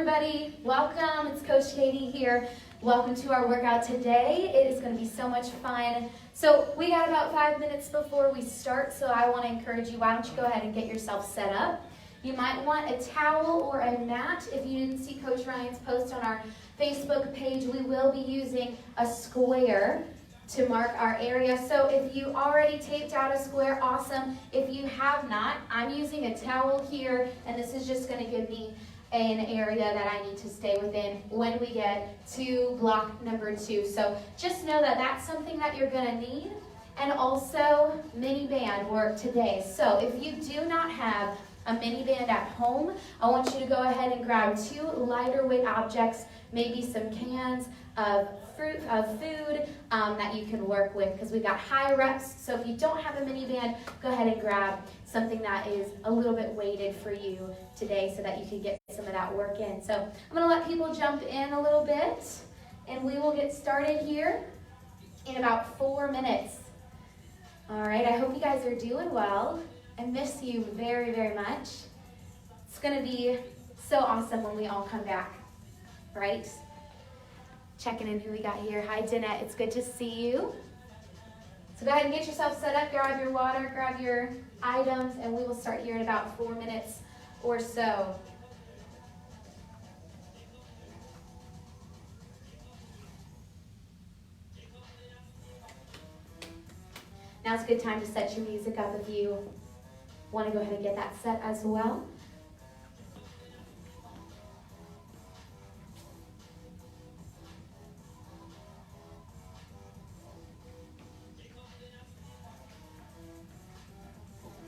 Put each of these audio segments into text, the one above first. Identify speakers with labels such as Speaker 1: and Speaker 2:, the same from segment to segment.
Speaker 1: everybody. Welcome. It's Coach Katie here. Welcome to our workout today. It is going to be so much fun. So we got about 5 minutes before we start, so I want to encourage you, why don't you go ahead and get yourself set up. You might want a towel or a mat. If you didn't see Coach Ryan's post on our Facebook page, we will be using a square to mark our area. So if you already taped out a square, awesome. If you have not, I'm using a towel here, and this is just going to give me an area that I need to stay within when we get to block number 2. So just know that that's something that you're going to need. And also mini band work today. So if you do not have a mini band at home, I want you to go ahead and grab 2 lighter weight objects, maybe some cans of food that you can work with, because we've got high reps. So if you don't have a mini band, go ahead and grab something that is a little bit weighted for you today so that you can get some of that work in. So I'm going to let people jump in a little bit, and we will get started here in about 4 minutes. All right, I hope you guys are doing well. I miss you very, very much. It's going to be so awesome when we all come back, right? Checking in who we got here. Hi, Danette. It's good to see you. So go ahead and get yourself set up. Grab your water, grab your items, and we will start here in about 4 minutes or so. Now's a good time to set your music up if you want to go ahead and get that set as well.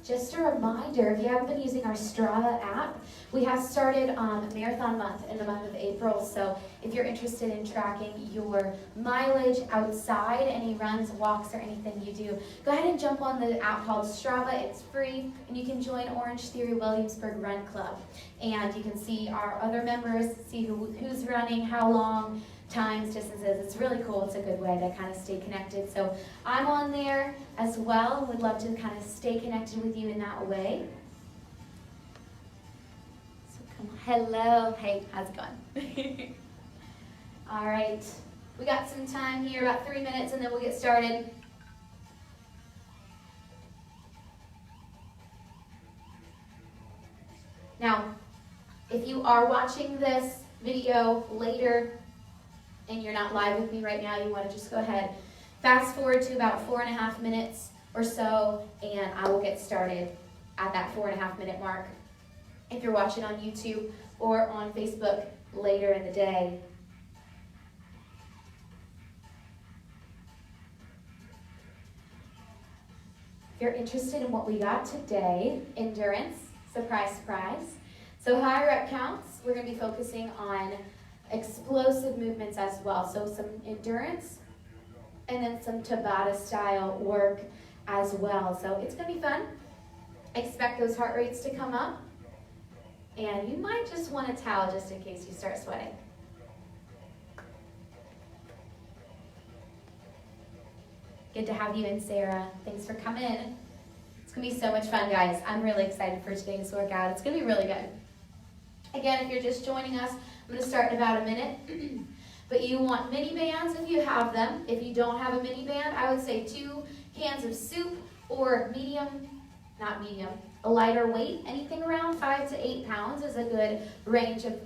Speaker 1: Just a reminder, if you haven't been using our Strava app, we have started Marathon Month in the month of April. So if you're interested in tracking your mileage outside, any runs, walks, or anything you do, go ahead and jump on the app called Strava. It's free, and you can join Orange Theory Williamsburg Run Club. And you can see our other members, see who's running, how long, times, distances. It's really cool. It's a good way to kind of stay connected. So I'm on there as well, and would love to kind of stay connected with you in that way. So come on. Hello. Hey, how's it going? All right. We got some time here, about 3 minutes, and then we'll get started. Now, if you are watching this video later, and you're not live with me right now, you want to just go ahead, fast forward to about 4.5 minutes or so, and I will get started at that 4.5 minute mark. If you're watching on YouTube or on Facebook later in the day. If you're interested in what we got today, endurance, surprise, surprise. So high rep counts, we're going to be focusing on explosive movements as well. So some endurance and then some Tabata style work as well. So it's going to be fun. Expect those heart rates to come up. And you might just want a towel just in case you start sweating. Good to have you in, Sarah. Thanks for coming in. It's going to be so much fun, guys. I'm really excited for today's workout. It's going to be really good. Again, if you're just joining us, I'm going to start in about a minute. But you want mini bands if you have them. If you don't have a mini band, I would say 2 cans of soup, or a lighter weight. Anything around 5 to 8 pounds is a good range of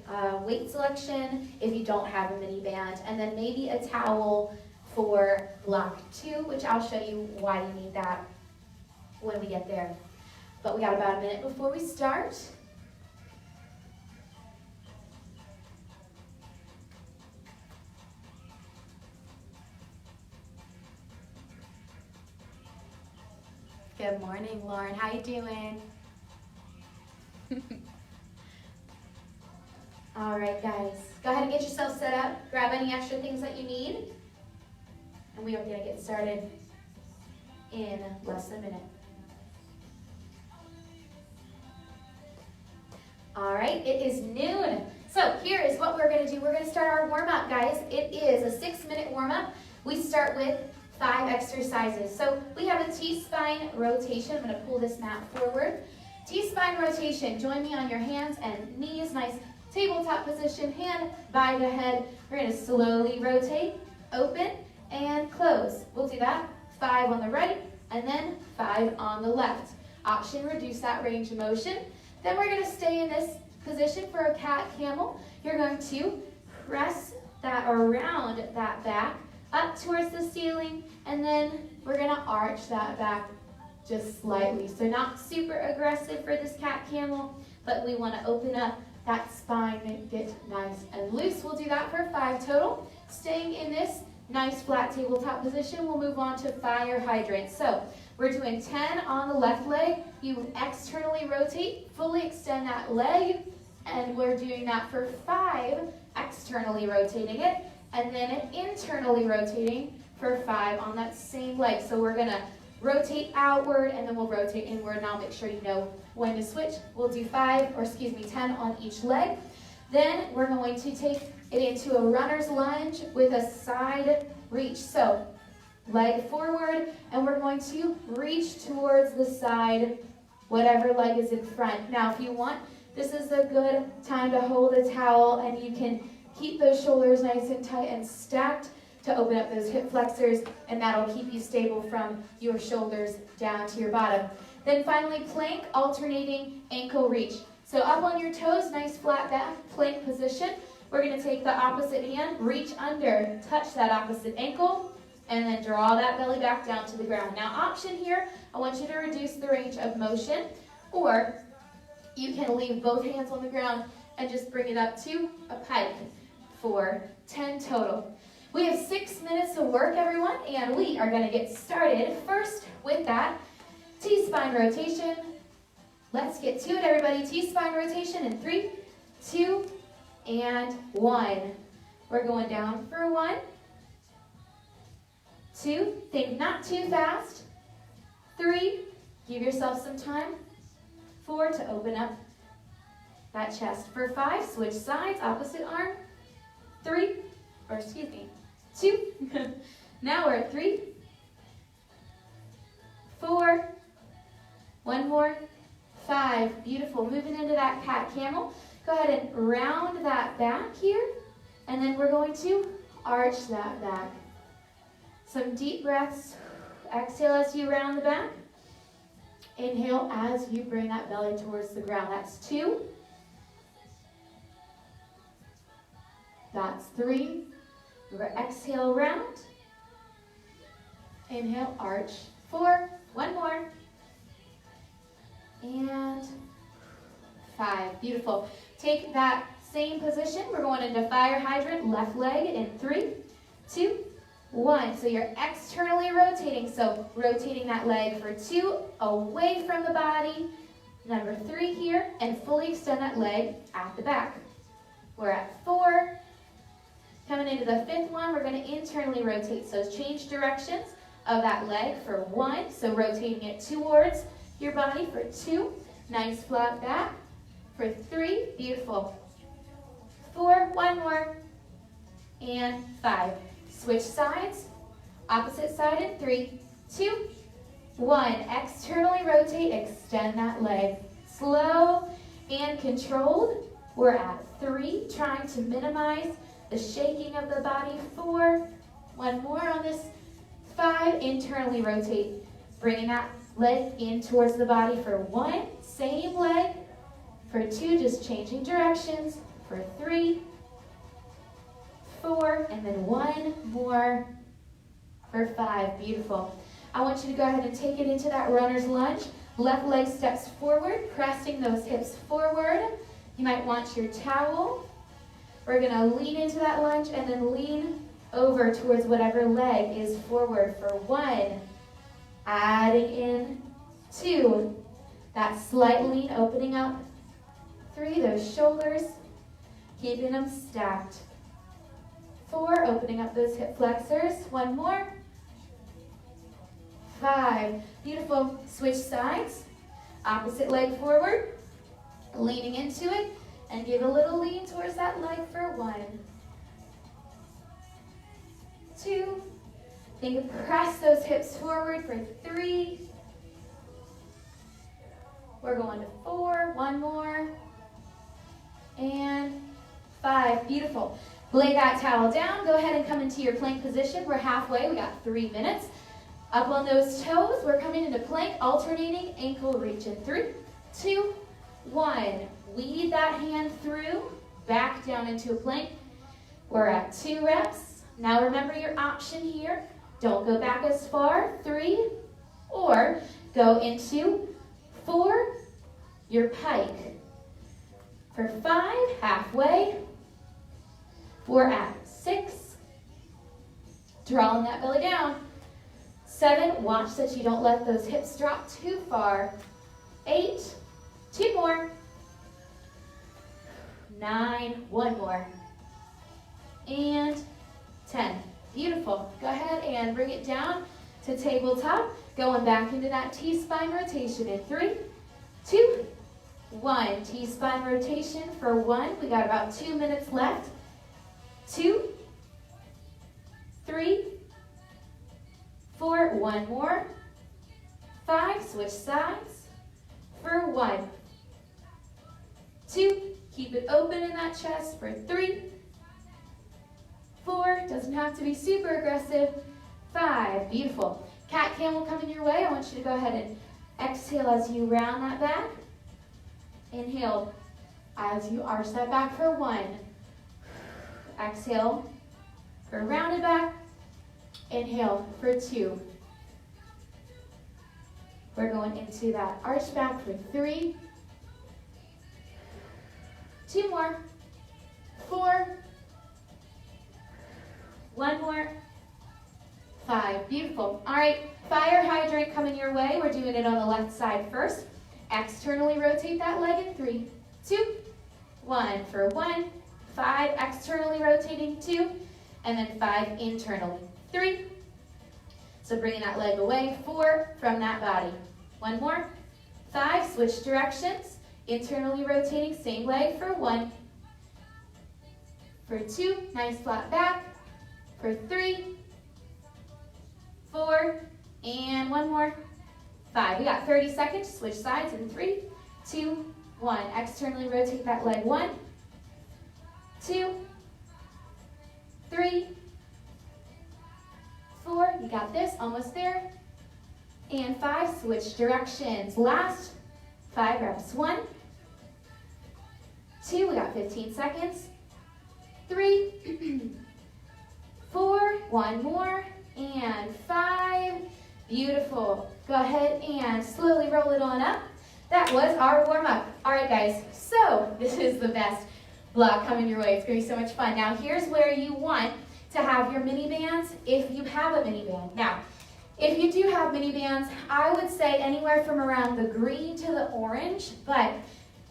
Speaker 1: weight selection if you don't have a mini band. And then maybe a towel for block 2, which I'll show you why you need that when we get there. But we got about a minute before we start. Good morning, Lauren. How you doing? All right, guys. Go ahead and get yourself set up. Grab any extra things that you need. And we are going to get started in less than a minute. All right, it is noon. So here is what we're going to do. We're going to start our warm-up, guys. It is a 6-minute warm-up. We start with 5 exercises. So we have a T-spine rotation. I'm going to pull this mat forward. T-spine rotation. Join me on your hands and knees. Nice tabletop tabletop position, hand by the head. We're going to slowly rotate, open, and close. We'll do that 5 on the right, and then 5 on the left. Option, reduce that range of motion. Then we're going to stay in this position for a cat camel. You're going to press that around that back up towards the ceiling, and then we're going to arch that back just slightly. So not super aggressive for this cat camel, but we want to open up that spine and get nice and loose. We'll do that for 5 total. Staying in this nice flat tabletop position, we'll move on to fire hydrant. So we're doing 10 on the left leg. You externally rotate, fully extend that leg, and we're doing that for 5, externally rotating it, and then internally rotating for 5 on that same leg. So we're gonna rotate outward, and then we'll rotate inward, and I'll make sure you know when to switch. We'll do 10 on each leg. Then we're going to take it into a runner's lunge with a side reach. So leg forward, and we're going to reach towards the side, whatever leg is in front. Now, if you want, this is a good time to hold a towel, and you can keep those shoulders nice and tight and stacked to open up those hip flexors, and that'll keep you stable from your shoulders down to your bottom. Then finally, plank, alternating ankle reach. So up on your toes, nice flat back, plank position. We're going to take the opposite hand, reach under, touch that opposite ankle, and then draw that belly back down to the ground. Now, option here, I want you to reduce the range of motion, or you can leave both hands on the ground and just bring it up to a pike for 10 total. We have 6 minutes of work, everyone, and we are going to get started first with that T-spine rotation. Let's get to it, everybody. T-spine rotation in 3, 2, and 1. We're going down for 1, 2, think not too fast, 3, give yourself some time, 4, to open up that chest. For 5, switch sides, opposite arm, 2. Now we're at 3, 4, 1 more, 5. Beautiful. Moving into that cat camel. Go ahead and round that back here, and then we're going to arch that back. Some deep breaths. Exhale as you round the back. Inhale as you bring that belly towards the ground. That's 2. That's 3. We're exhale, round. Inhale, arch. 4. 1 more. And 5. Beautiful. Take that same position. We're going into fire hydrant, left leg in 3, 2, 1. So you're externally rotating. So rotating that leg for 2 away from the body. Number 3 here, and fully extend that leg at the back. We're at 4. Coming into the 5th one, we're going to internally rotate. So change directions of that leg for 1. So rotating it towards your body for 2. Nice flat back. For 3, beautiful. 4, 1 more. And 5. Switch sides. Opposite side in 3, 2, 1. Externally rotate, extend that leg. Slow and controlled. We're at 3, trying to minimize the shaking of the body. 4, 1 more on this. 5, internally rotate, bringing that leg in towards the body for 1, same leg. For 2, just changing directions. For 3, 4, and then 1 more for 5. Beautiful. I want you to go ahead and take it into that runner's lunge. Left leg steps forward, pressing those hips forward. You might want your towel. We're going to lean into that lunge and then lean over towards whatever leg is forward for 1. Adding in 2. That slight lean, opening up. 3, those shoulders, keeping them stacked. 4, opening up those hip flexors. 1 more. 5, beautiful. Switch sides. Opposite leg forward, leaning into it, and give a little lean towards that leg for 1, 2. Then you press those hips forward for 3. We're going to 4, 1 more, and 5. Beautiful. Lay that towel down. Go ahead and come into your plank position. We're halfway. We got 3 minutes. Up on those toes. We're coming into plank, alternating ankle reach in 3, 2, 1. Weave that hand through, back down into a plank. We're at 2 reps. Now remember your option here. Don't go back as far, 3, or go into 4, your pike. For 5, halfway. We're at 6, drawing that belly down. 7, watch that you don't let those hips drop too far. 8, 2 more. 9, 1 more. And 10. Beautiful. Go ahead and bring it down to tabletop. Going back into that T-spine rotation in 3, 2, 1. T-spine rotation for 1. We got about 2 minutes left. 2, 3, 4, 1 more. 5, switch sides for 1, 2, keep it open in that chest for 3, 4, doesn't have to be super aggressive. 5, beautiful. Cat camel coming your way. I want you to go ahead and exhale as you round that back. Inhale as you arch that back for 1. Exhale for rounded back. Inhale for 2. We're going into that arch back for 3. 2 more. 4. 1 more. 5. Beautiful. All right, fire hydrant coming your way. We're doing it on the left side first. Externally rotate that leg in 3, 2, 1 for 1. 5, externally rotating 2, and then 5 internally. 3. So bringing that leg away. 4 from that body. 1 more. 5, switch directions. Internally rotating, same leg for 1. For 2, nice flat back. For 3, 4, and 1 more. 5. We got 30 seconds. Switch sides in 3, 2, 1. Externally rotate that leg. 1, 2, 3, 4. You got this. Almost there. And 5. Switch directions. Last 5 reps. 1, 2. We got 15 seconds. 3, 4. 1 more. And 5. Beautiful. Go ahead and slowly roll it on up. That was our warm-up. All right, guys. So this is the best block coming your way. It's going to be so much fun. Now, here's where you want to have your mini bands if you have a mini band. Now, if you do have mini bands, I would say anywhere from around the green to the orange, but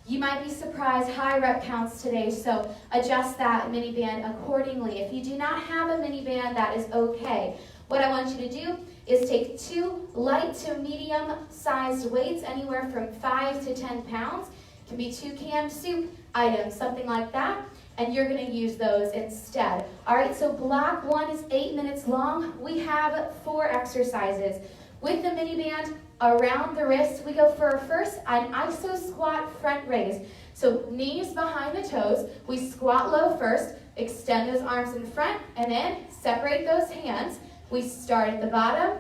Speaker 1: you might be surprised, high rep counts today, so adjust that mini band accordingly. If you do not have a mini band, that is okay. What I want you to do is take 2 light to medium sized weights, anywhere from 5 to 10 pounds. It can be 2 canned soup items, something like that, and you're going to use those instead. All right, so block 1 is 8 minutes long. We have 4 exercises. With the mini band around the wrist, we go for first an iso squat front raise. So knees behind the toes, we squat low first, extend those arms in front, and then separate those hands. We start at the bottom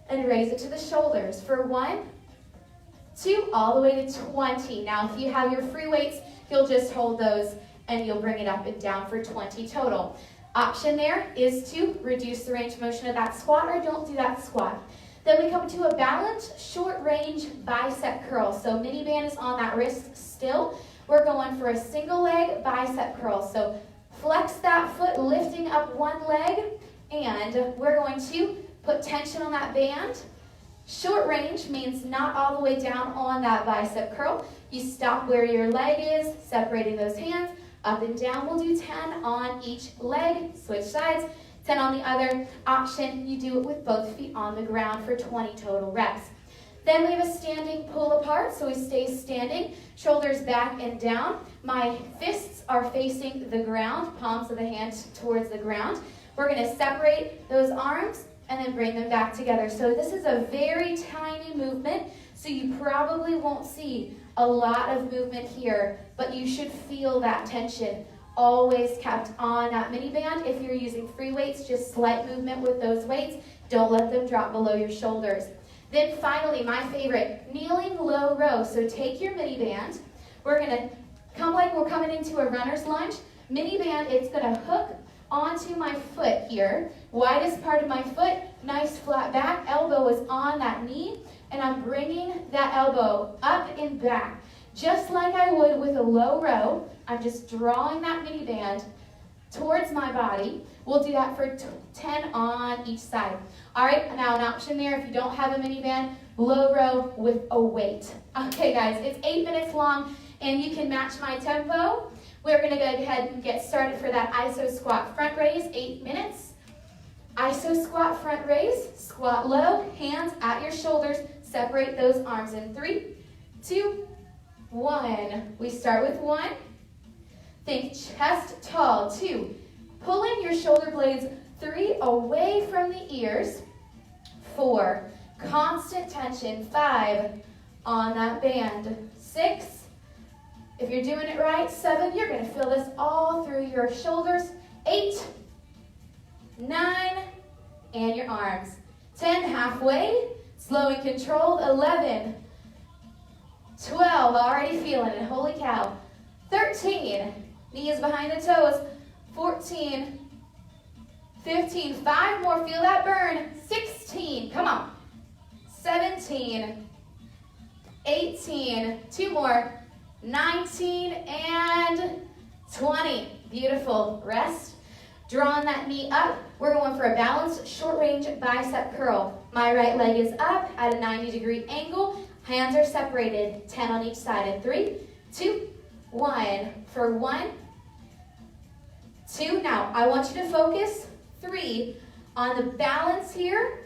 Speaker 1: and raise it to the shoulders for 1, 2, all the way to 20. Now, if you have your free weights, you'll just hold those and you'll bring it up and down for 20 total. Option there is to reduce the range of motion of that squat, or don't do that squat. Then we come to a balanced short range bicep curl. So mini band is on that wrist still. We're going for a single leg bicep curl. So flex that foot, lifting up one leg, and we're going to put tension on that band. Short range means not all the way down on that bicep curl. You stop where your leg is, separating those hands, up and down. We'll do 10 on each leg, switch sides. 10 on the other. Option, you do it with both feet on the ground for 20 total reps. Then we have a standing pull apart, so we stay standing, shoulders back and down. My fists are facing the ground, palms of the hand towards the ground. We're going to separate those arms and then bring them back together. So this is a very tiny movement, so you probably won't see a lot of movement here, but you should feel that tension always kept on that mini band. If you're using free weights, just slight movement with those weights. Don't let them drop below your shoulders. Then finally, my favorite, kneeling low row. So take your mini band. We're going to come like we're coming into a runner's lunge. Mini band, it's going to hook onto my foot here. Widest part of my foot, nice flat back. Elbow is on that knee, and I'm bringing that elbow up and back. Just like I would with a low row, I'm just drawing that mini band towards my body. We'll do that for 10 on each side. All right, now an option there, if you don't have a mini band, low row with a weight. Okay, guys, it's 8 minutes long, and you can match my tempo. We're going to go ahead and get started for that iso squat front raise, 8 minutes. Iso squat front raise, squat low, hands at your shoulders, separate those arms in 3, 2, 1. We start with 1. Think chest tall. 2. Pulling your shoulder blades 3 away from the ears. 4. Constant tension. 5. On that band. 6. If you're doing it right, 7. You're going to feel this all through your shoulders. 8. 9. And your arms. 10. Halfway. Slow and controlled. 11. 12. Already feeling it. Holy cow. 13. Knees behind the toes. 14. 15. 5 more. Feel that burn. 16. Come on. 17. 18. 2 more. 19 and 20. Beautiful. Rest. Drawing that knee up. We're going for a balanced short range bicep curl. My right leg is up at a 90-degree angle. Hands are separated. 10 on each side. In 3, 2, 1. For 1, 2. Now, I want you to focus. 3 on the balance here.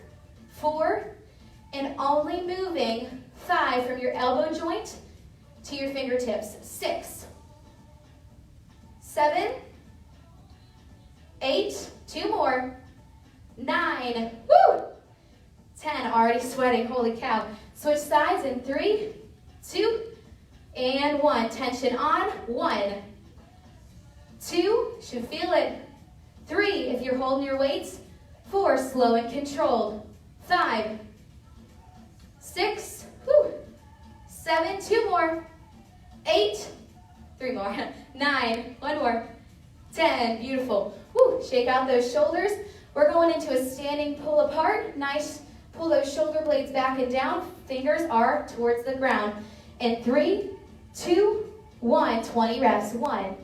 Speaker 1: 4, and only moving 5 from your elbow joint to your fingertips. 6, 7, 8, 2 more, 9, woo, 10, already sweating, holy cow. Switch sides in 3, 2, and 1. Tension on. 1, 2, should feel it. 3, if you're holding your weights. 4, slow and controlled. 5, 6, woo, 7, 2 more. 8, 3 more. 9, 1 more. 10, beautiful. Woo, shake out those shoulders. We're going into a standing pull apart. Nice, pull those shoulder blades back and down. Fingers are towards the ground. In 3, 2, 1, 20 reps. 1,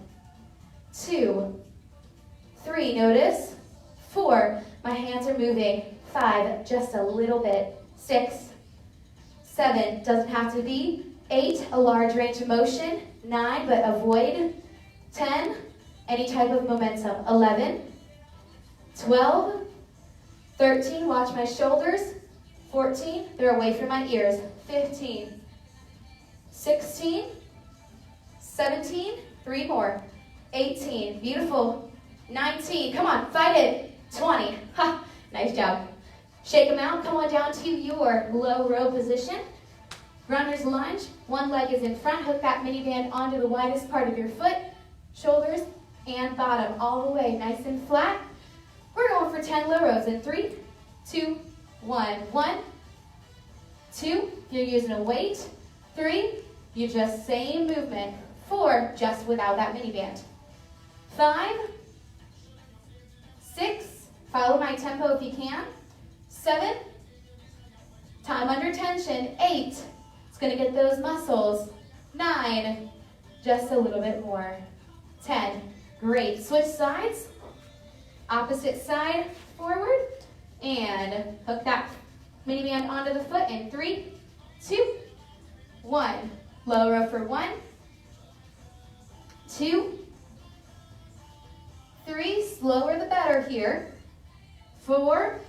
Speaker 1: 2, 3, notice. 4, my hands are moving. 5, just a little bit. 6, 7, doesn't have to be. 8, a large range of motion. 9, but avoid. 10, any type of momentum. 11, 12, 13, watch my shoulders. 14, they're away from my ears. 15, 16, 17, 3 more. 18, beautiful. 19, come on, fight it. 20, ha, nice job. Shake them out, come on down to your low row position. Runner's lunge, one leg is in front, hook that mini band onto the widest part of your foot, shoulders and bottom, all the way, nice and flat. We're going for 10 low rows in 3, 2, 1. 1, 2, you're using a weight. 3, you just same movement. 4, just without that mini band. 5, 6, follow my tempo if you can. 7, time under tension. 8, it's going to get those muscles. 9, just a little bit more. 10, great. Switch sides. Opposite side, forward, and hook that mini band onto the foot in 3, 2, 1. Low row for 1, 2, 3, slower the better here. 4,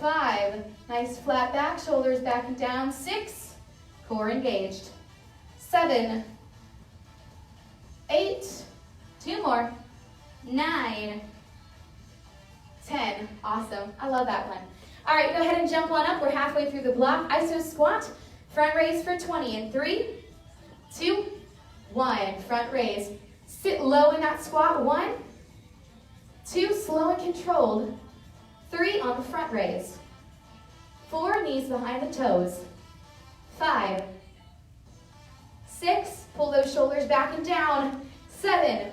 Speaker 1: 5, nice flat back, shoulders back and down. 6, core engaged. 7, 8, 2 more. 9, 10, awesome, I love that one. All right, go ahead and jump on up, we're halfway through the block. Iso squat, front raise for 20 in 3, 2, 1, front raise. Sit low in that squat. 1, 2, slow and controlled. 3, on the front raise. 4, knees behind the toes. 5, 6, pull those shoulders back and down. 7,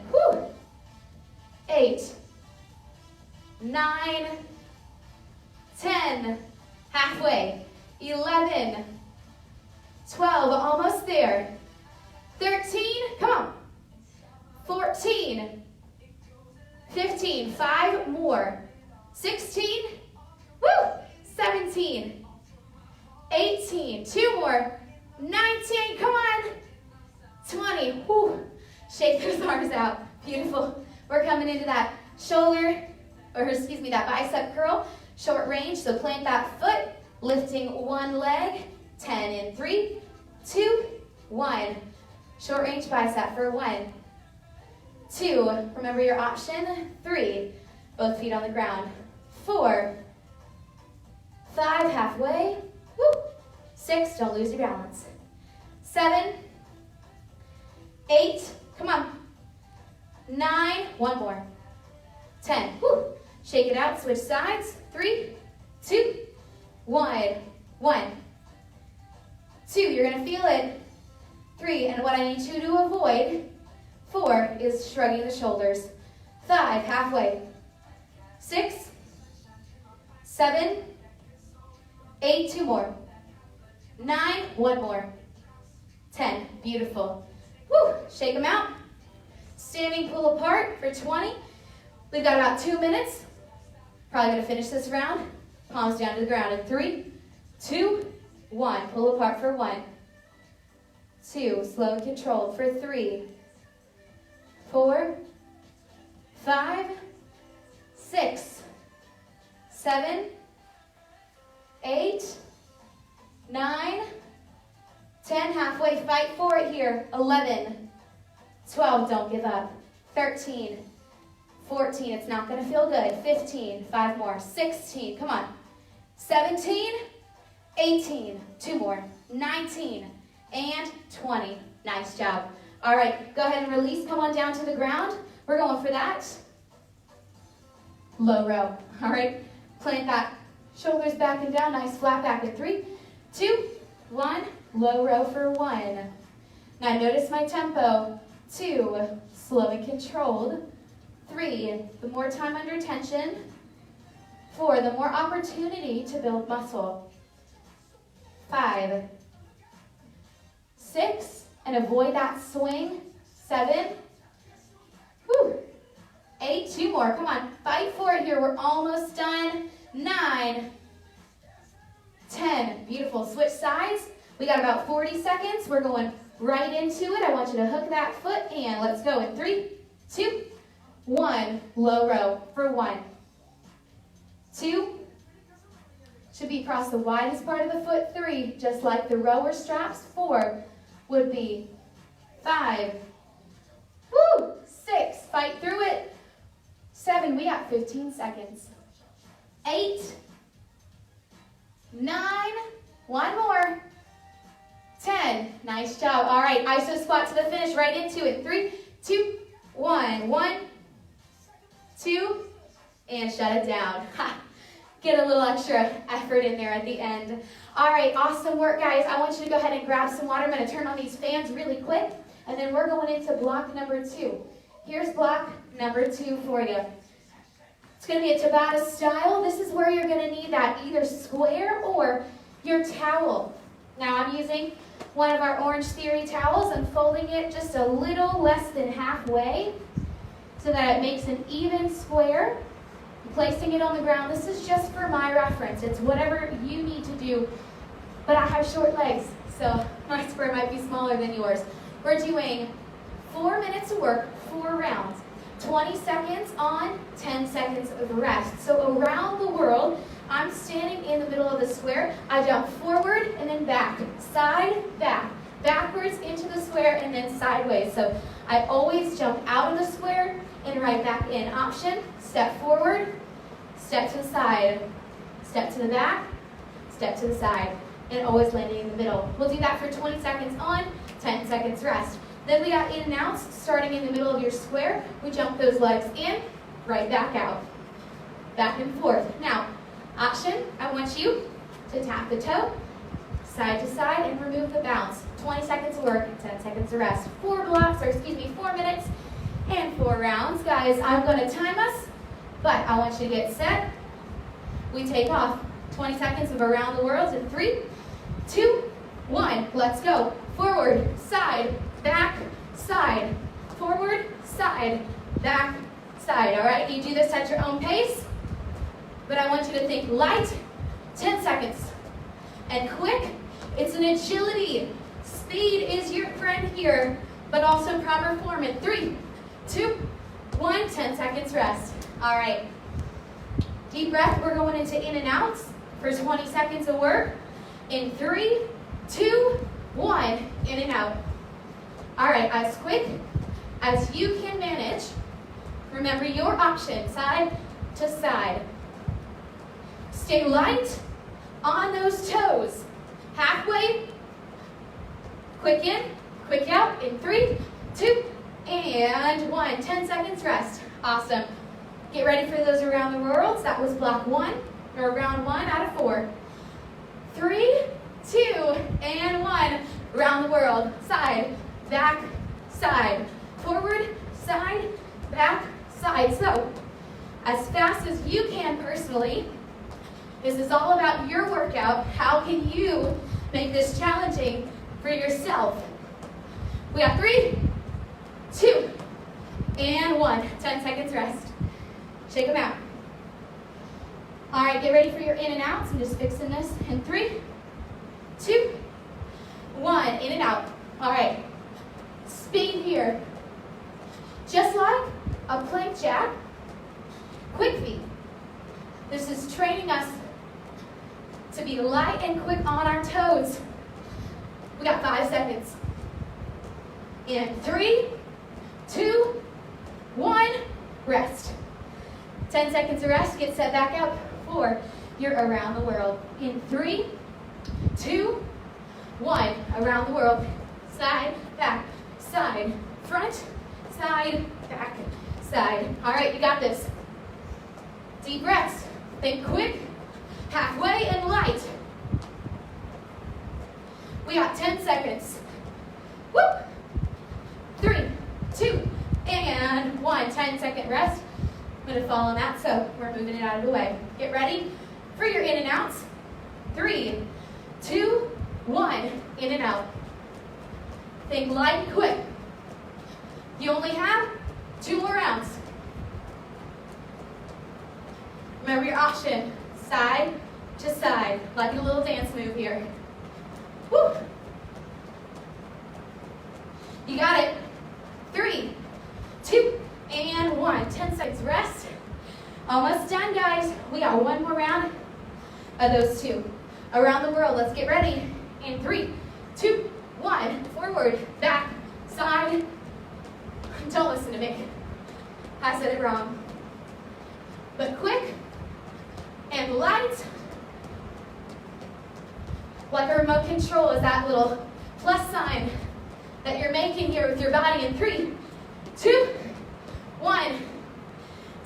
Speaker 1: 8, 9, 10, halfway. 11, 12, almost there. 13, come on. 14, 15, 5 more. 16, 17, 18, 2 more. 19, come on. 20, shake those arms out. Beautiful. We're coming into that that bicep curl, short range. So plant that foot, lifting one leg. 10 in 3, 2, 1. Short range bicep for 1, 2. Remember your option. 3, both feet on the ground. 4, 5, halfway. 6, don't lose your balance. 7, 8, come on. 9, one more. 10, shake it out, switch sides. 3, 2, 1. 1, 2, you're gonna feel it. 3, and what I need you to avoid, 4, is shrugging the shoulders. 5, halfway. 6, 7, 8, 2 more. 9, one more. 10, beautiful. Shake them out. Standing pull apart for 20. We've got about 2 minutes. Probably gonna finish this round. Palms down to the ground in 3, 2, 1. Pull apart for 1, 2, slow and controlled for 3, 4, 5, 6, 7, 8, 9, 10, halfway, fight for it here. 11, 12, don't give up. 13, 14, it's not gonna feel good. 15, 5 more. 16, come on. 17, 18, 2 more. 19, and 20. Nice job. All right, go ahead and release. Come on down to the ground. We're going for that low row. All right, plant that shoulders back and down. Nice flat back in 3, 2, 1. Low row for 1. Now notice my tempo. 2, slow and controlled. 3, the more time under tension. 4, the more opportunity to build muscle. 5, 6, and avoid that swing. 7, 8, 2 more. Come on, fight for it here. We're almost done. 9, 10, beautiful. Switch sides. We got about 40 seconds. We're going right into it. I want you to hook that foot and let's go in 3, 2, 1. Low row for 1, 2, should be across the widest part of the foot. 3, just like the rower straps. 4 would be 5, 6, fight through it. 7, we got 15 seconds. 8, 9, one more. 10, nice job. All right, iso squat to the finish, right into it. 3, 2, 1. 1, 2, and shut it down. Get a little extra effort in there at the end. All right, awesome work, guys. I want you to go ahead and grab some water. I'm going to turn on these fans really quick, and then we're going into block number 2. Here's block number 2 for you. It's going to be a Tabata style. This is where you're going to need that either square or your towel. Now I'm using one of our Orange Theory towels and folding it just a little less than halfway so that it makes an even square. Placing it on the ground. This is just for my reference. It's whatever you need to do. But I have short legs, so my square might be smaller than yours. We're doing 4 minutes of work, 4 rounds. 20 seconds on, 10 seconds of rest. So around the world, I'm standing in the middle of the square. I jump forward and then back, side, back, backwards into the square and then sideways. So I always jump out of the square and right back in. Option, step forward, step to the side, step to the back, step to the side, and always landing in the middle. We'll do that for 20 seconds on, 10 seconds rest. Then we got in and outs, starting in the middle of your square. We jump those legs in, right back out. Back and forth. Now, option, I want you to tap the toe, side to side, and remove the bounce. 20 seconds of work, 10 seconds of rest. 4 minutes and 4 rounds. Guys, I'm going to time us, but I want you to get set. We take off. 20 seconds of around the world in 3, 2, 1. Let's go. Forward, side, back, side. Forward, side, back, side. All right, you do this at your own pace, but I want you to think light, 10 seconds. And quick, it's an agility. Speed is your friend here, but also proper form in 3, 2, 1, 10 seconds rest. All right, deep breath, we're going into in and outs for 20 seconds of work. In 3, 2, 1, in and out. All right, as quick as you can manage. Remember your option, side to side. Stay light on those toes. Halfway, quick in, quick out, in 3, 2, and 1. 10 seconds rest. Awesome. Get ready for those around the worlds. That was block 1, or round 1 out of 4. 3, 2, and 1. Around the world. Side, back, side. Forward, side, back, side. So, as fast as you can personally. This is all about your workout. How can you make this challenging for yourself? We got 3, 2, and 1. 10 seconds rest. Shake them out. All right, get ready for your in and outs. I'm just fixing this. In 3, 2, 1. In and out. All right. Speed here. Just like a plank jack. Quick feet. This is training us to be light and quick on our toes. We got 5 seconds. In 3, 2, 1, rest. 10 seconds of rest, get set back up for your around the world. In 3, 2, 1, around the world. Side, back, side, front, side, back, side. All right, you got this. Deep breaths. Think quick, halfway, and light. We got 10 seconds. Whoop. 3, 2, and 1. 10-second rest. I'm going to fall on that, so we're moving it out of the way. Get ready for your in and outs. 3, 2, 1. In and out. Think light and quick. You only have 2 more rounds. Remember your option, side to side, like a little dance move here. Woo! You got it. 3, 2, and 1. 10 seconds rest. Almost done, guys. We got 1 more round of those 2. Around the world, let's get ready. In 3, 2, 1. Forward, back, side. Don't listen to me. I said it wrong. But quick and light. Like a remote control is that little plus sign that you're making here with your body. In 3, 2, 1.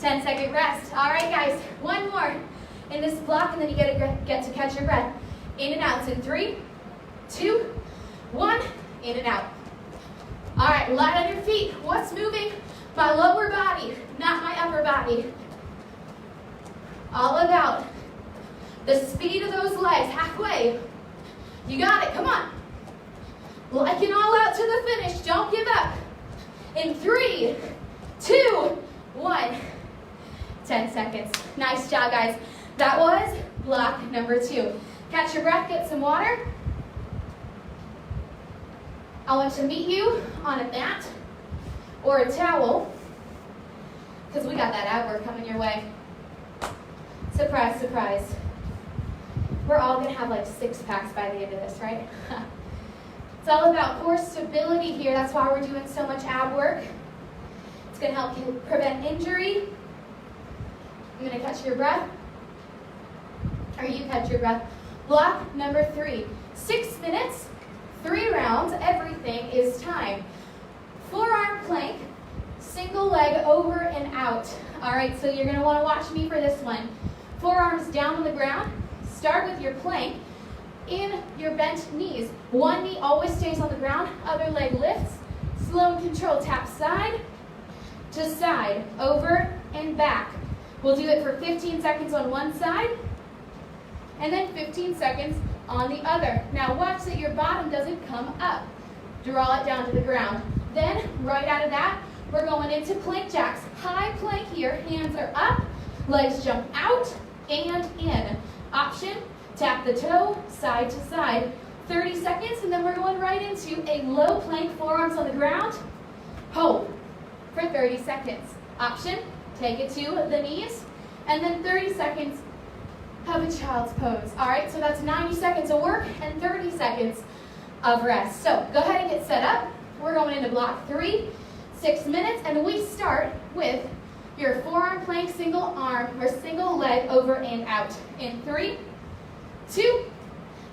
Speaker 1: 10-second rest. All right, guys, 1 more in this block, and then you get to catch your breath. In and out. In 3, 2, 1. In and out. All right, light on your feet. What's moving? My lower body, not my upper body. All about the speed of those legs. Halfway. You got it. Come on. Like it all out to the finish. Don't give up. In 3, 2, 1. 10 seconds. Nice job, guys. That was block number 2. Catch your breath. Get some water. I want to meet you on a mat or a towel because we got that ab work coming your way. Surprise, surprise. We're all going to have like 6 packs by the end of this, right? It's all about core stability here. That's why we're doing so much ab work. It's going to help you prevent injury. I'm going to catch your breath. Or you catch your breath. Block number 3. 6 minutes, 3 rounds. Everything is time. Forearm plank, single leg over and out. All right, so you're gonna wanna watch me for this one. Forearms down on the ground. Start with your plank in your bent knees. One knee always stays on the ground, other leg lifts. Slow and controlled, tap side to side, over and back. We'll do it for 15 seconds on one side, and then 15 seconds on the other. Now watch that your bottom doesn't come up. Draw it down to the ground. Then, right out of that, we're going into plank jacks. High plank here, hands are up, legs jump out and in. Option, tap the toe, side to side. 30 seconds, and then we're going right into a low plank, forearms on the ground. Hold for 30 seconds. Option, take it to the knees, and then 30 seconds of a child's pose. All right, so that's 90 seconds of work and 30 seconds of rest. So go ahead and get set up. We're going into block 3, 6 minutes, and we start with your forearm plank, single arm, or single leg over and out. In 3, 2,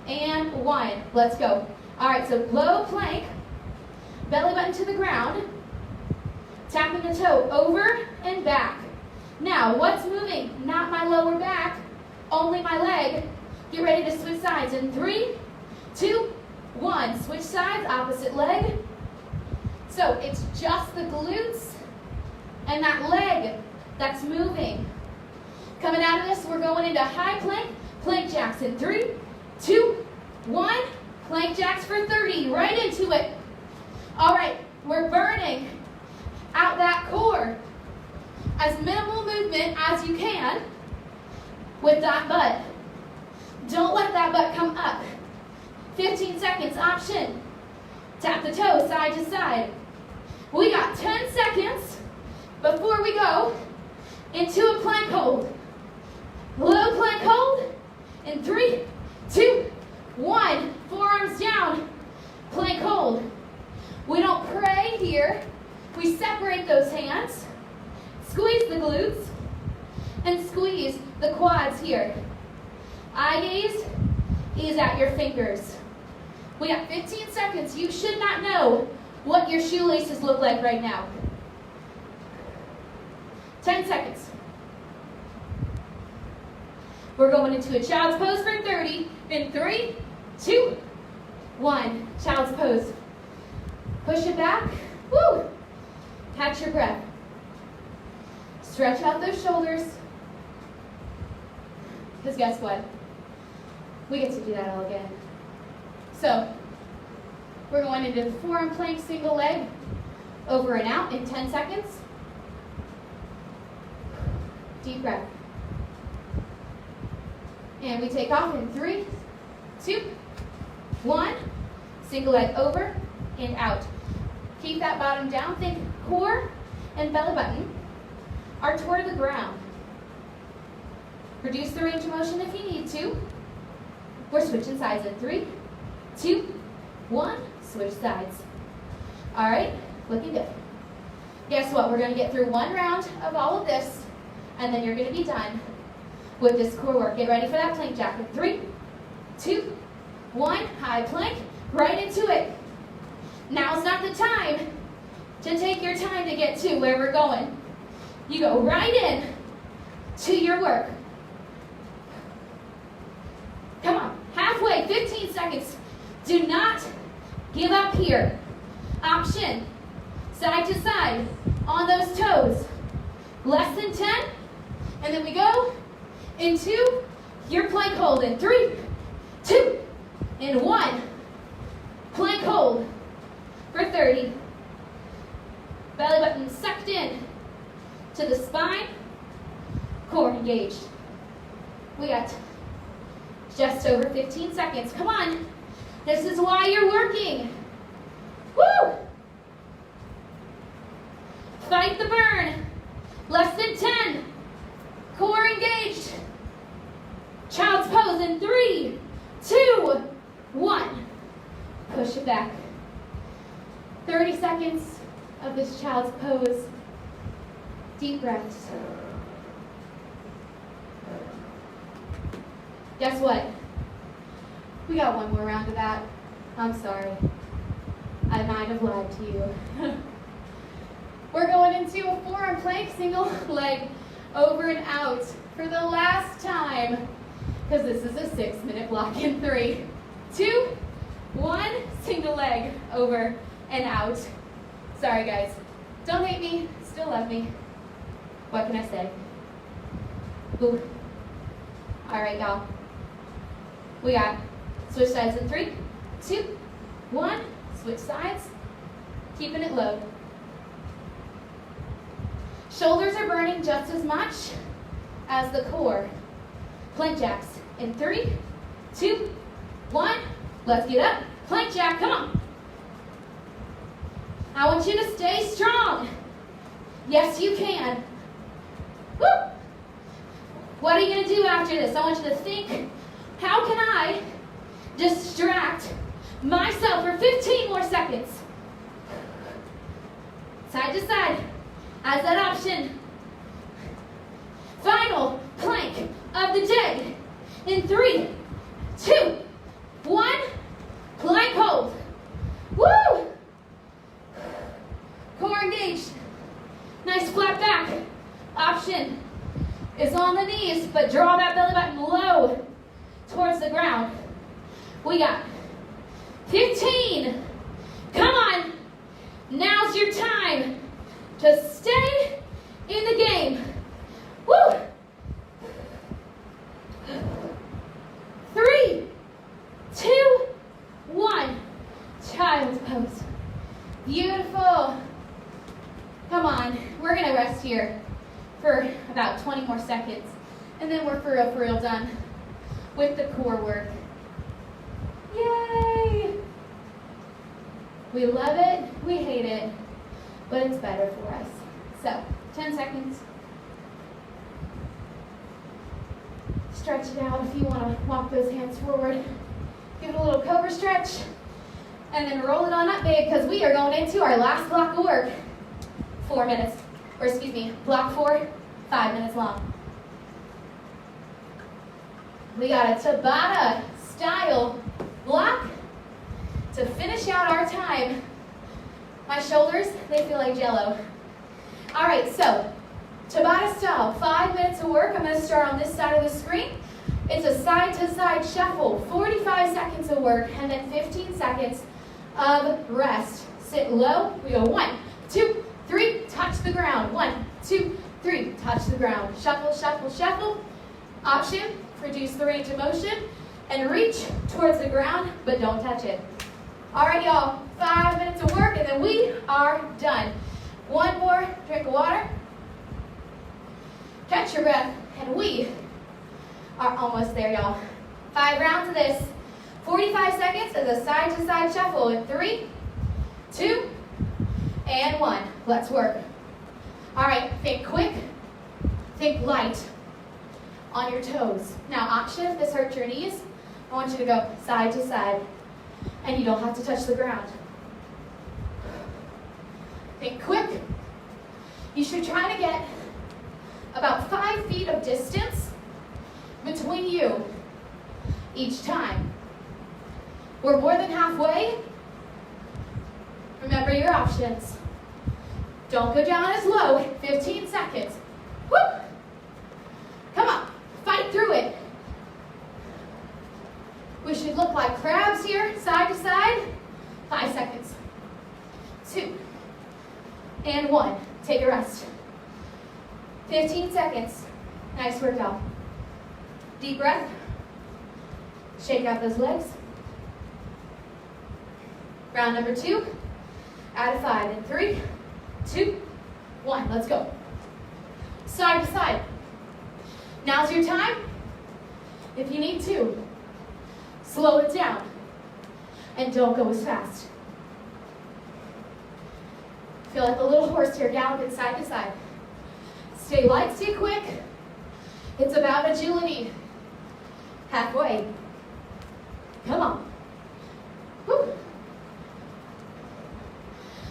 Speaker 1: and 1. Let's go. All right, so low plank, belly button to the ground, tapping the toe over and back. Now, what's moving? Not my lower back, only my leg. Get ready to switch sides in 3, 2, 1. Switch sides, opposite leg. So it's just the glutes and that leg that's moving. Coming out of this, we're going into high plank, plank jacks in 3, 2, 1. Plank jacks for 30, right into it. All right, we're burning out that core. As minimal movement as you can with that butt. Don't let that butt come up. 15 seconds, option. Tap the toe side to side. We got 10 seconds before we go into a plank hold. Low plank hold in 3, 2, 1. Forearms down, plank hold. We don't pray here. We separate those hands, squeeze the glutes, and squeeze the quads here. Eye gaze, ease out your fingers. We got 15 seconds. You should not know what your shoelaces look like right now. 10 seconds. We're going into a child's pose for 30 in 3, 2, 1. Child's pose. Push it back. Woo! Catch your breath. Stretch out those shoulders. Because guess what? We get to do that all again. So, we're going into the forearm plank, single leg, over and out in 10 seconds. Deep breath. And we take off in 3, 2, 1. Single leg over and out. Keep that bottom down. Think core and belly button are toward the ground. Reduce the range of motion if you need to. We're switching sides in 3, 2, 1. Switch sides. All right, looking good. Guess what? We're going to get through one round of all of this, and then you're going to be done with this core work. Get ready for that plank jack in 3, 2, 1. High plank, right into it. Now's not the time to take your time to get to where we're going. You go right in to your work. Come on, halfway, 15 seconds. Do not give up here. Option, side to side, on those toes. Less than 10, and then we go into your plank hold in 3, 2, and 1. Plank hold for 30. Belly button sucked in to the spine, core engaged. We got just over 15 seconds. Come on. This is why you're working. Woo! Fight the burn. Less than 10. Core engaged. Child's pose in 3, 2, 1. Push it back. 30 seconds of this child's pose. Deep breaths. Guess what? We got one more round of that. I'm sorry. I might have lied to you.
Speaker 2: We're going into a forearm plank, single leg over and out for the last time, because this is a 6-minute block in 3, 2, 1, single leg over and out. Sorry guys, don't hate me, still love me. What can I say? Ooh. All right, y'all. We got switch sides in 3, 2, 1, switch sides, keeping it low. Shoulders are burning just as much as the core. Plank jacks in 3, 2, 1, let's get up. Plank jack, come on. I want you to stay strong. Yes, you can. Woo! What are you going to do after this? I want you to think, how can I distract myself for 15 more seconds? Side to side, as that option. Final plank of the day in 3, 2, 1, plank hold. Woo! Core engaged. Nice flat back. Option is on the knees, but draw that belly button low towards the ground. We got 15. Come on. Now's your time to stay in the game. Woo! 3, 2, 1. Child's pose. Beautiful. Come on. We're going to rest here for about 20 more seconds. And then we're for real done with the core work. Yay! We love it. We hate it. But it's better for us. So, 10 seconds. Stretch it out if you want to walk those hands forward. Give it a little cobra stretch. And then roll it on up big because we are going into our last block of work. 4 minutes. Or excuse me, block 4, 5 minutes long. We got a Tabata style block to finish out our time. My shoulders, they feel like Jell-O. All right, so Tabata style, 5 minutes of work. I'm going to start on this side of the screen. It's a side-to-side shuffle, 45 seconds of work, and then 15 seconds of rest. Sit low. We go 1, 2, 3, touch the ground. 1, 2, 3, touch the ground. Shuffle, shuffle, shuffle. Option, reduce the range of motion and reach towards the ground, but don't touch it. All right, y'all, 5 minutes of work, and then we are done. One more drink of water. Catch your breath, and we are almost there, y'all. 5 rounds of this. 45 seconds of the side-to-side shuffle in 3, 2, and 1. Let's work. All right, think quick, think light on your toes. Now, option, if this hurts your knees, I want you to go side to side, and you don't have to touch the ground. Think quick. You should try to get about 5 feet of distance between you each time. We're more than halfway. Remember your options. Don't go down as low. 15 seconds. Woo! Come on. Fight through it. We should look like crabs here, side to side. 5 seconds. 2 and 1. Take a rest. 15 seconds. Nice work, y'all. Deep breath. Shake out those legs. Round number 2. Out of 5 in 3, 2, 1. Let's go. Side to side. Now's your time. If you need to, slow it down and don't go as fast. Feel like a little horse here, galloping side to side. Stay light, stay quick. It's about agility. Halfway. Come on. Woo.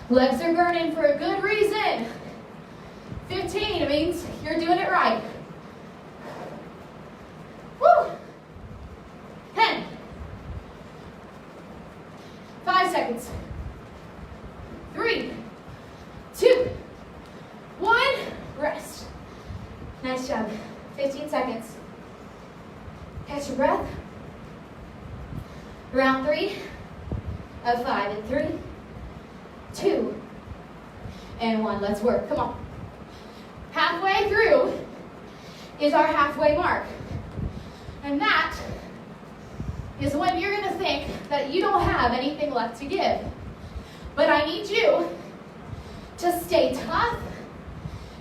Speaker 2: Legs are burning for a good reason. 15 means you're doing it right. Woo. 10. 5 seconds. 3, 2, Nice job. 15 seconds. Catch your breath. Round 3 of 5 in 3, 2, and 1. Let's work. Come on. Halfway through is our halfway mark. And that is when you're going to think that you don't have anything left to give. But I need you to stay tough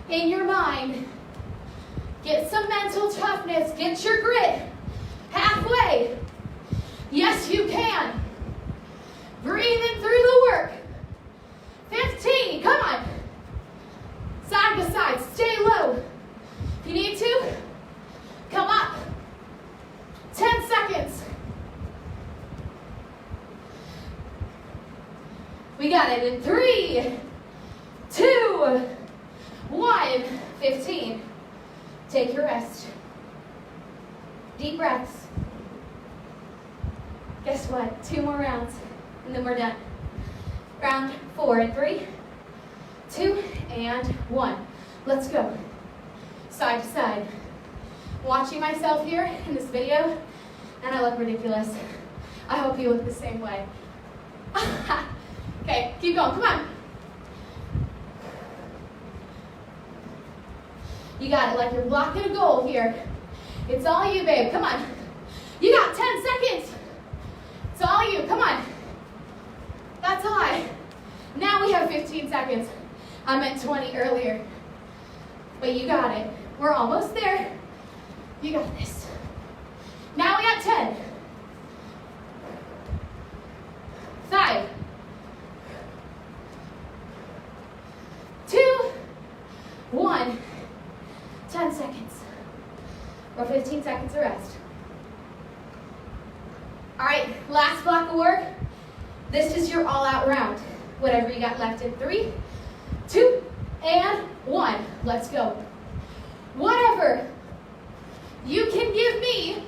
Speaker 2: in your mind. Get some mental toughness. Get your grit. Halfway. Yes, you can. Breathing through the work. 15. Come on. Side to side. Stay low. If you need to, come up. 10 seconds. We got it in 3, 2, 1. 15. Take your rest. Deep breaths. Guess what? 2 more rounds, and then we're done. Round 4 in 3, 2, and 1. Let's go. Side to side. Watching myself here in this video, and I look ridiculous. I hope you look the same way. Okay, keep going. Come on. You got it, like you're blocking a goal here. It's all you, babe. Come on. You got 10 seconds. It's all you. Come on. That's a lie. Now we have 15 seconds. I meant 20 earlier. But you got it. We're almost there. You got this. Now we got 10. 5. 2. 1. 10 seconds. Or 15 seconds of rest. All right, last block of work. This is your all-out round. Whatever you got left in 3, 2, and 1. Let's go. Whatever you can give me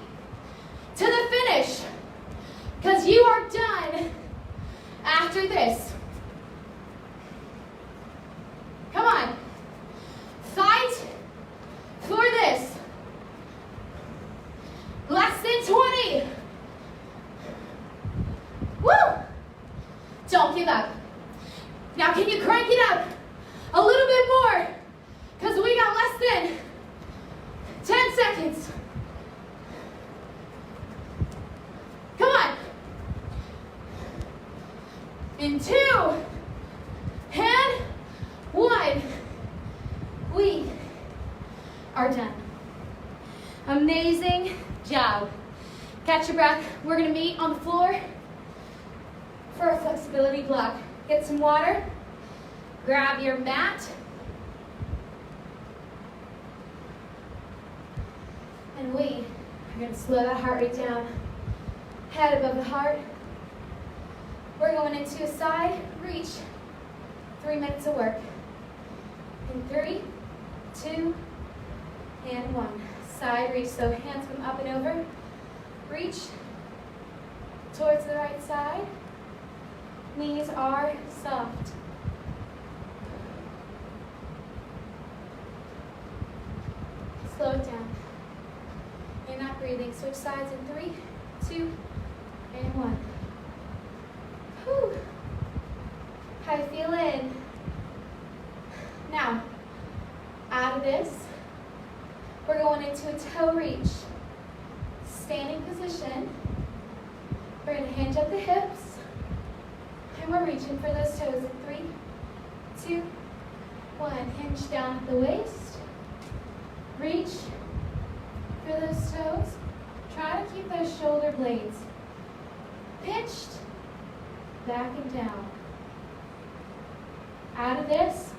Speaker 2: to the finish, because you are done after this. Come on. Fight for this. Less than 20. Woo! Don't give up. Now can you crank it up a little bit more? Because we got less than 10 seconds. Come on. In 2, and 1. We are done. Amazing job. Catch your breath. We're going to meet on the floor for a flexibility block. Get some water. Grab your mat. And we are going to slow that heart rate down. Head above the heart. We're going into a side reach. 3 minutes of work. In 3, 2, and 1. Side reach, so hands come up and over. Reach towards the right side. Knees are soft. Slow it down. You're not breathing. Switch sides in 3, 2, and 1. Whew. How you feeling? Now, out of this, we're going into a toe reach. Standing position. We're going to hinge at the hips. And we're reaching for those toes in 3, 2, 1. Hinge down at the waist. Reach for those toes. Try to keep those shoulder blades pitched back and down. Out of this,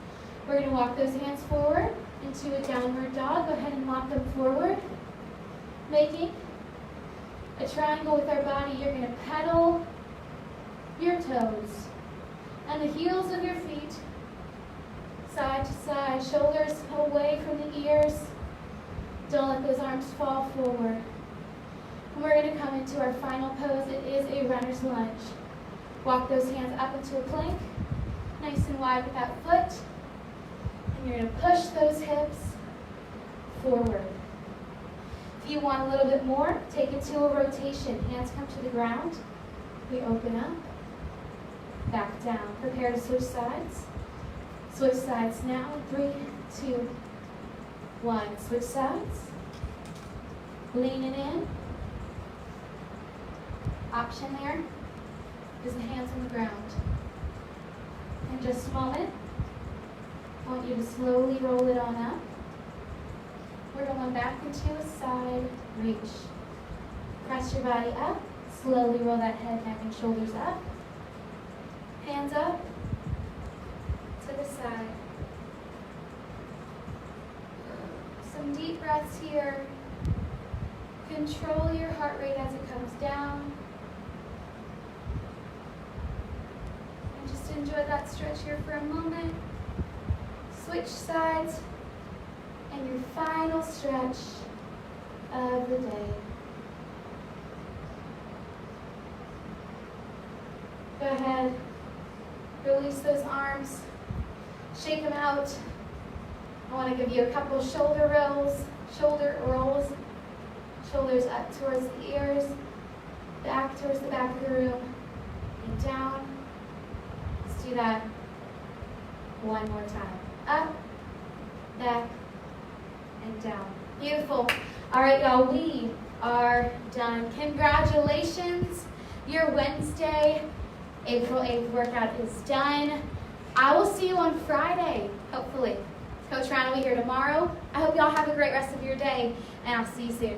Speaker 2: we're going to walk those hands forward into a downward dog. Go ahead and walk them forward. Making a triangle with our body. You're going to pedal your toes and the heels of your feet side to side, shoulders away from the ears. Don't let those arms fall forward. And we're going to come into our final pose. It is a runner's lunge. Walk those hands up into a plank, nice and wide with that foot. And you're going to push those hips forward. If you want a little bit more, take it to a rotation. Hands come to the ground. We open up, back down. Prepare to switch sides. Switch sides now. 3, 2, 1. Switch sides. Leaning in. Option there is the hands on the ground. In just a moment, I want you to slowly roll it on up. We're going back into a side reach. Press your body up. Slowly roll that head, neck, and shoulders up. Hands up to the side. Some deep breaths here. Control your heart rate as it comes down. And just enjoy that stretch here for a moment. Switch sides. And your final stretch of the day. Go ahead, release those arms, shake them out. I want to give you a couple shoulder rolls, shoulders up towards the ears, back towards the back of the room, and down. Let's do that one more time. Up, back, and down. Beautiful. All right, y'all, we are done. Congratulations. Your Wednesday, April 8th workout is done. I will see you on Friday, hopefully. Coach Ryan will be here tomorrow. I hope y'all have a great rest of your day, and I'll see you soon.